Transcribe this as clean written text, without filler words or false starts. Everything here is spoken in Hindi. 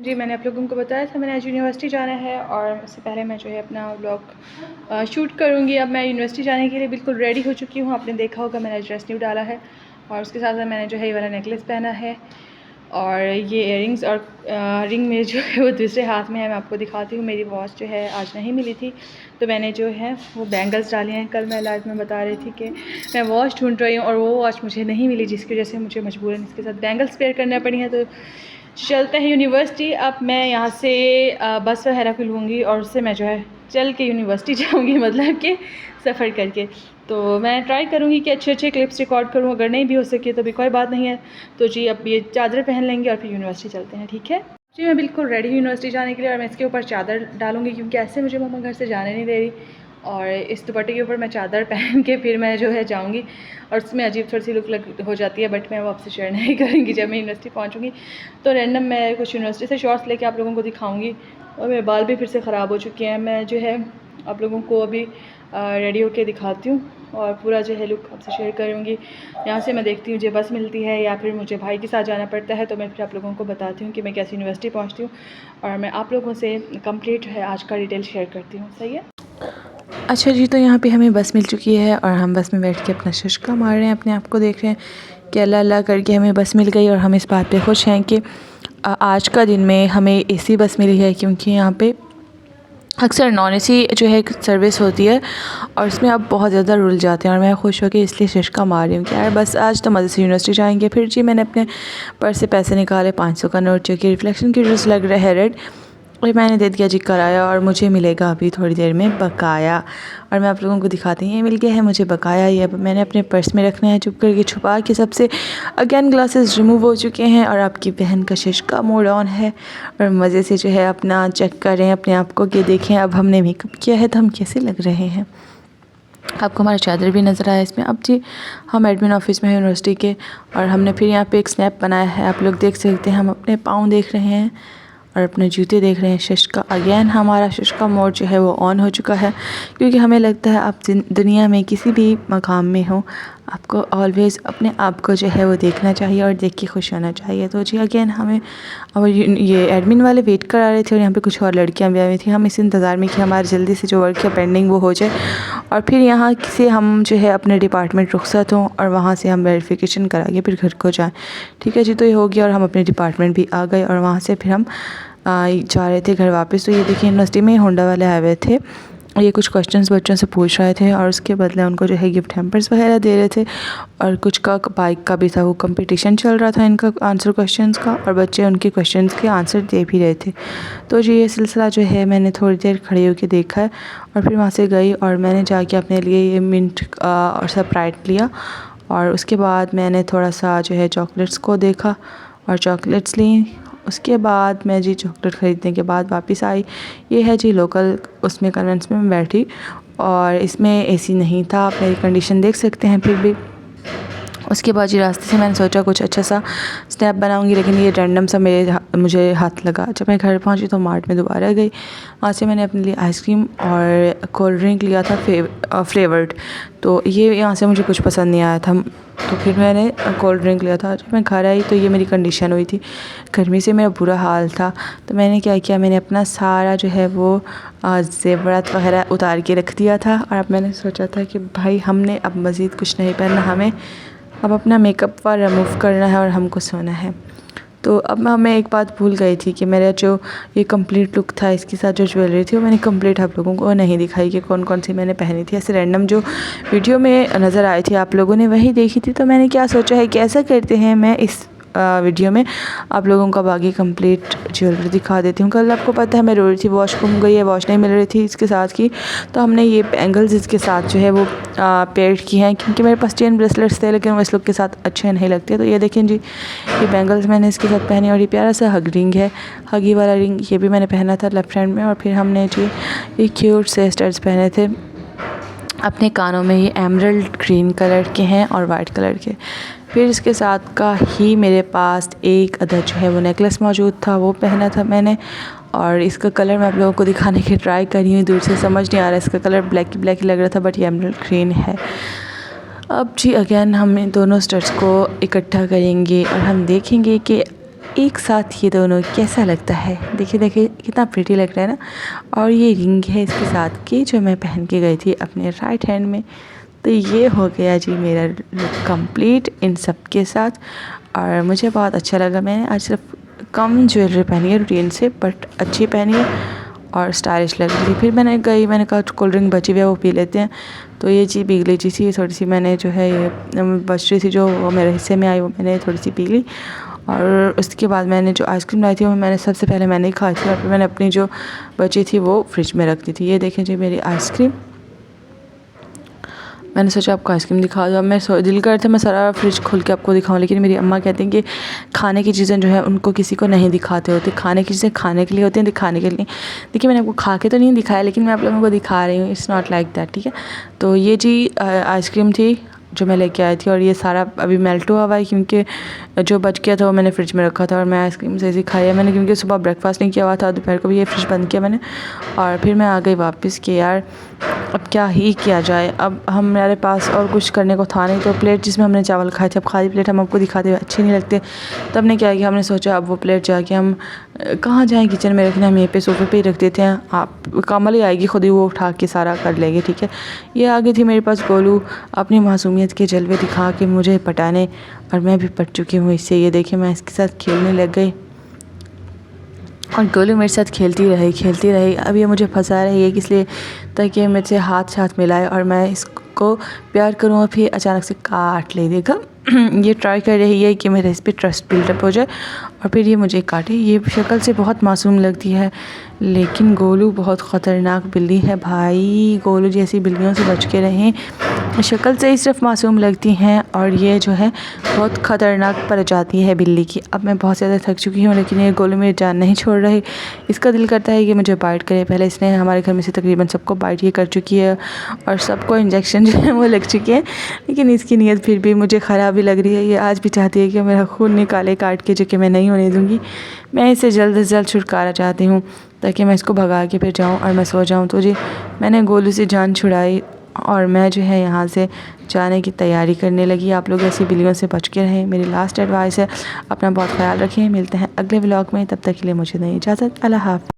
जी, मैंने आप लोगों को बताया था मैंने आज यूनिवर्सिटी जाना है और उससे पहले मैं जो है अपना व्लॉग शूट करूँगी। अब मैं यूनिवर्सिटी जाने के लिए बिल्कुल रेडी हो चुकी हूँ। आपने देखा होगा मैंने ड्रेस न्यू डाला है और उसके साथ साथ मैंने जो है ये वाला नेकलेस पहना है और ये इयररिंग्स और रिंग मेरे जो है वो दूसरे हाथ में है। मैं आपको दिखाती हूँ। मेरी वॉच जो है आज नहीं मिली थी तो मैंने जो है वो बैंगल्स डाली हैं। कल मैं लाइव में बता रही थी कि मैं वॉच ढूंढ रही हूँ और वो वॉच मुझे नहीं मिली, जिसकी वजह से मुझे मजबूरन इसके साथ बैंगल्स पेयर करना पड़ी हैं। तो चलते हैं यूनिवर्सिटी। अब मैं यहाँ से बस वगैरह को लूँगी और उससे मैं जो है चल के यूनिवर्सिटी जाऊँगी, मतलब कि सफ़र करके। तो मैं ट्राई करूँगी कि अच्छे अच्छे क्लिप्स रिकॉर्ड करूँ। अगर नहीं भी हो सके तो भी कोई बात नहीं है। तो जी अब ये चादर पहन लेंगे और फिर यूनिवर्सिटी चलते हैं, ठीक है जी। मैं बिल्कुल रेडी हूँ यूनिवर्सिटी जाने के लिए और मैं इसके ऊपर चादर डालूँगी क्योंकि ऐसे मुझे मम्मा घर से जाने नहीं दे रही। और इस दुपट्टे के ऊपर मैं चादर पहन के फिर मैं जो है जाऊँगी और उसमें अजीब थोड़ी सी लुक लग हो जाती है, बट मैं वो आपसे शेयर नहीं करूँगी। जब मैं यूनिवर्सिटी पहुँचूँगी तो रैंडम मैं कुछ यूनिवर्सिटी से शॉर्ट्स लेके आप लोगों को दिखाऊँगी। और मेरे बाल भी फिर से ख़राब हो चुके हैं। मैं जो है आप लोगों को अभी रेडी होके दिखाती हूँ और पूरा जो है लुक आपसे शेयर करूँगी। यहाँ से मैं देखती हूँ मुझे बस मिलती है या फिर मुझे भाई के साथ जाना पड़ता है, तो मैं फिर आप लोगों को बताती हूँ कि मैं कैसे यूनिवर्सिटी पहुँचती हूँ और मैं आप लोगों से कंप्लीट है आज का डिटेल शेयर करती हूँ। सही है। अच्छा जी, तो यहाँ पे हमें बस मिल चुकी है और हम बस में बैठ के अपना शुष्का मार रहे हैं, अपने आप को देख रहे हैं कि अल्लाह अल्लाह करके हमें बस मिल गई। और हम इस बात पे खुश हैं कि आज का दिन में हमें एसी बस मिली है, क्योंकि यहाँ पे अक्सर नॉन एसी जो है सर्विस होती है और उसमें अब बहुत ज़्यादा रुल जाते हैं। और मैं खुश हो के इसलिए शुष्का मार रही हूँ कि यार बस आज तो मज़े से यूनिवर्सिटी जाएंगे। फिर जी मैंने अपने पर्स से पैसे निकाले, 500 का नोट जो कि रिफ्लेक्शन की ड्रेस लग रहा है रेड, और मैंने दे दिया जी कराया। और मुझे मिलेगा अभी थोड़ी देर में बकाया। और मैं आप लोगों को दिखाती हूँ, ये मिल गया है मुझे बकाया। ये अब मैंने अपने पर्स में रखना है चुप करके छुपा के सबसे। अगेन ग्लासेस रिमूव हो चुके हैं और आपकी बहन का शुष्का मोड ऑन है और मज़े से जो है अपना चेक कर रहे हैं अपने आप को कि देखें अब हमने मेकअप किया है तो हम कैसे लग रहे हैं। आपको हमारा चादर भी नज़र आया इसमें। अब जी हम एडमिन ऑफिस में हैं यूनिवर्सिटी के और हमने फिर यहाँ पे एक स्नैप बनाया है, आप लोग देख सकते हैं। हम अपने पाँव देख रहे हैं और अपने जूते देख रहे हैं। शुष्का अगेन हमारा शुष्का मोड जो है वो ऑन हो चुका है, क्योंकि हमें लगता है आप दुनिया में किसी भी मकाम में हो आपको ऑलवेज़ अपने आप को जो है वो देखना चाहिए और देख के खुश होना चाहिए। तो जी अगेन हमें और ये एडमिन वाले वेट करा रहे थे और यहाँ पे कुछ और लड़कियाँ भी आई हुई थी। हम इस इंतज़ार में कि हमारे जल्दी से जो वर्क है पेंडिंग वो हो जाए और फिर यहाँ से हम जो है अपने डिपार्टमेंट रुखसत हों और वहाँ से हम वेरिफिकेशन करा के फिर घर को जाएँ। ठीक है जी, तो ये हो गया और हम अपने डिपार्टमेंट भी आ गए और वहाँ से फिर हम जा रहे थे घर वापस। तो ये देखिए यूनिवर्सिटी में होंडा वाले आए हुए थे, ये कुछ क्वेश्चंस बच्चों से पूछ रहे थे और उसके बदले उनको जो है गिफ्ट हैम्पर्स वगैरह दे रहे थे। और कुछ का बाइक का भी था, वो कंपटीशन चल रहा था इनका आंसर क्वेश्चंस का और बच्चे उनके क्वेश्चंस के आंसर दे भी रहे थे। तो जी ये सिलसिला जो है मैंने थोड़ी देर खड़े होकर देखा है और फिर वहाँ से गई और मैंने जाके अपने लिए ये मिंट और स्प्राइट लिया। और उसके बाद मैंने थोड़ा सा जो है चॉकलेट्स को देखा और चॉकलेट्स ली। उसके बाद मैं जी चॉकलेट ख़रीदने के बाद वापस आई। ये है जी लोकल उसमें कन्वेंस में मैं बैठी और इसमें एसी नहीं था, आप मेरी कंडीशन देख सकते हैं। फिर भी उसके बाद जी रास्ते से मैंने सोचा कुछ अच्छा सा स्नैप बनाऊंगी, लेकिन ये रैंडम सा मुझे हाथ लगा। जब मैं घर पहुंची तो मार्ट में दोबारा गई, वहाँ से मैंने अपने लिए आइसक्रीम और कोल्ड ड्रिंक लिया था फ्लेवर्ड। तो ये यहाँ से मुझे कुछ पसंद नहीं आया था, तो फिर मैंने कोल्ड ड्रिंक लिया था। जब मैं घर आई तो ये मेरी कंडीशन हुई थी, गर्मी से मेरा बुरा हाल था। तो मैंने क्या किया, मैंने अपना सारा जो है वो ज़ेवरात वगैरह उतार के रख दिया था। और अब मैंने सोचा था कि भाई हमने अब मज़ीद कुछ नहीं पहनना, हमें अब अपना मेकअप वा रिमूव करना है और हमको सोना है। तो अब मैं एक बात भूल गई थी कि मेरा जो ये कंप्लीट लुक था इसके साथ जो ज्वेलरी थी वो मैंने कंप्लीट आप लोगों को नहीं दिखाई कि कौन कौन सी मैंने पहनी थी। ऐसे रैंडम जो वीडियो में नज़र आई थी आप लोगों ने वही देखी थी। तो मैंने क्या सोचा है कि ऐसा करते हैं, मैं इस वीडियो में आप लोगों को बाकी कंप्लीट ज्वेलरी दिखा देती हूँ। कल आपको पता है मैं रो रही थी, वॉच गुम गई है, वॉच नहीं मिल रही थी इसके साथ की। तो हमने ये बैंगल्स इसके साथ जो है वो पेयर की हैं, क्योंकि मेरे पास चेन ब्रेसलेट्स थे लेकिन वो इस लुक के साथ अच्छे नहीं लगते। तो ये देखें जी, ये बैंगल्स मैंने इसके साथ पहनी और ये प्यारा सा हग रिंग है, हगी वाला रिंग, ये भी मैंने पहना था लेफ्ट हैंड में। और फिर हमने जी ये क्यूट से स्टड्स पहने थे अपने कानों में, ये एमरल्ड ग्रीन कलर के हैं और वाइट कलर के। फिर इसके साथ का ही मेरे पास एक अदर जो है वो नेकलेस मौजूद था, वो पहना था मैंने। और इसका कलर मैं आप लोगों को दिखाने की ट्राई कर रही हूँ, दूर से समझ नहीं आ रहा, इसका कलर ब्लैक ही लग रहा था, बट ये एमरल्ड ग्रीन है। अब जी अगेन हम इन दोनों स्टड्स को इकट्ठा करेंगे और हम देखेंगे कि एक साथ ये दोनों कैसा लगता है। देखिए देखिए कितना प्रिटी लग रहा है ना। और ये रिंग है इसके साथ की जो मैं पहन के गई थी अपने राइट हैंड में। तो ये हो गया जी मेरा लुक कंप्लीट इन सब के साथ, और मुझे बहुत अच्छा लगा। मैंने आज सिर्फ कम ज्वेलरी पहनी है रूटीन से, बट अच्छी पहनी है और स्टाइलिश लग रही थी। फिर मैंने कहा कोल्ड ड्रिंक बची हुई है वो पी लेते हैं। तो ये चीज़ पी ली थी थोड़ी सी, मैंने जो है ये बच रही थी जो वो मेरे हिस्से में आई वो मैंने थोड़ी सी पी ली। और उसके बाद मैंने जो आइसक्रीम लाई थी वो मैंने सबसे पहले मैंने ही खाई थी, और फिर मैंने अपनी जो बची थी वो फ्रिज में रख दी थी। ये देखें जी मेरी आइसक्रीम। मैंने सोचा आपको आइसक्रीम दिखा दूँ। अब मैं दिल कर था मैं सारा फ्रिज खोल के आपको दिखाऊं, लेकिन मेरी अम्मा कहती हैं कि खाने की चीज़ें जो है उनको किसी को नहीं दिखाते होते। खाने की चीज़ें खाने के लिए होती हैं, दिखाने के लिए। देखिए मैंने आपको खा के तो नहीं दिखाया, लेकिन मैं आप लोगों को दिखा रही हूँ। इट्स नॉट लाइक दैट, ठीक है। तो ये जी आइसक्रीम थी जो मैं लेके आई थी, और ये सारा अभी मेल्ट हुआ हुआ है क्योंकि जो बच गया था वो मैंने फ्रिज में रखा था। और मैं आइसक्रीम से ऐसे खाई है मैंने, क्योंकि सुबह ब्रेकफास्ट नहीं किया हुआ था, दोपहर को भी ये फ्रिज बंद किया मैंने। और फिर मैं आ गई वापस कि यार अब क्या ही किया जाए। अब हमारे पास और कुछ करने को था नहीं, तो प्लेट जिसमें हमने चावल खाए थे, अब खाली प्लेट हम आपको दिखाते हुए अच्छे नहीं लगते। तब ने क्या किया, हमने सोचा अब वो प्लेट जाके हम कहाँ जाएँ, किचन में रखने, हम यहीं पे सोफे पे ही रख देते हैं। आप कमल ही आएगी खुद ही वो उठा के सारा कर लेंगे, ठीक है। ये आ गई थी मेरे पास गोलू अपनी मासूमियत के जलवे दिखा के मुझे पटाने, और मैं भी पट चुकी हूँ इससे। ये देखिए मैं इसके साथ खेलने लग गई और गोलू मेरे साथ खेलती रही। अब ये मुझे फंसा रही है इसलिए ताकि मेरे से हाथ मिलाए और मैं इसको प्यार करूँ, और फिर अचानक से काट ले देगा। ये ट्राई कर रही है कि मेरे इस पर ट्रस्ट बिल्डअप हो जाए और फिर ये मुझे काटे। ये शक्ल से बहुत मासूम लगती है, लेकिन गोलू बहुत ख़तरनाक बिल्ली है भाई। गोलू जैसी बिल्लियों से बच के रहें। शक्ल से ही सिर्फ मासूम लगती हैं, और ये जो है बहुत ख़तरनाक प्रजाति है बिल्ली की। अब मैं बहुत ज़्यादा थक चुकी हूँ, लेकिन ये गोलू मेरी जान नहीं छोड़ रही। इसका दिल करता है कि मुझे बाइट करे। पहले इसने हमारे घर में से तकरीबन सबको बाइट ये कर चुकी है, और सबको इंजेक्शन जो है वो लग चुके हैं, लेकिन इसकी नीयत फिर भी मुझे ख़राब ही लग रही है। ये आज भी चाहती है कि मेरा खून निकाले काट के, जो कि मैं नहीं होने दूँगी। मैं इसे जल्द से जल्द छुटकारा चाहती हूँ ताकि मैं इसको भगा के फिर जाऊँ और मैं सो जाऊँ। तो जी मैंने गोलू से जान छुड़ाई, और मैं जो है यहाँ से जाने की तैयारी करने लगी। आप लोग ऐसी बिल्लियों से बच के रहें, मेरी लास्ट एडवाइस है। अपना बहुत ख्याल रखें। मिलते हैं अगले व्लॉग में, तब तक के लिए मुझे दें इजाज़त। अल्लाह हाफ़िज़।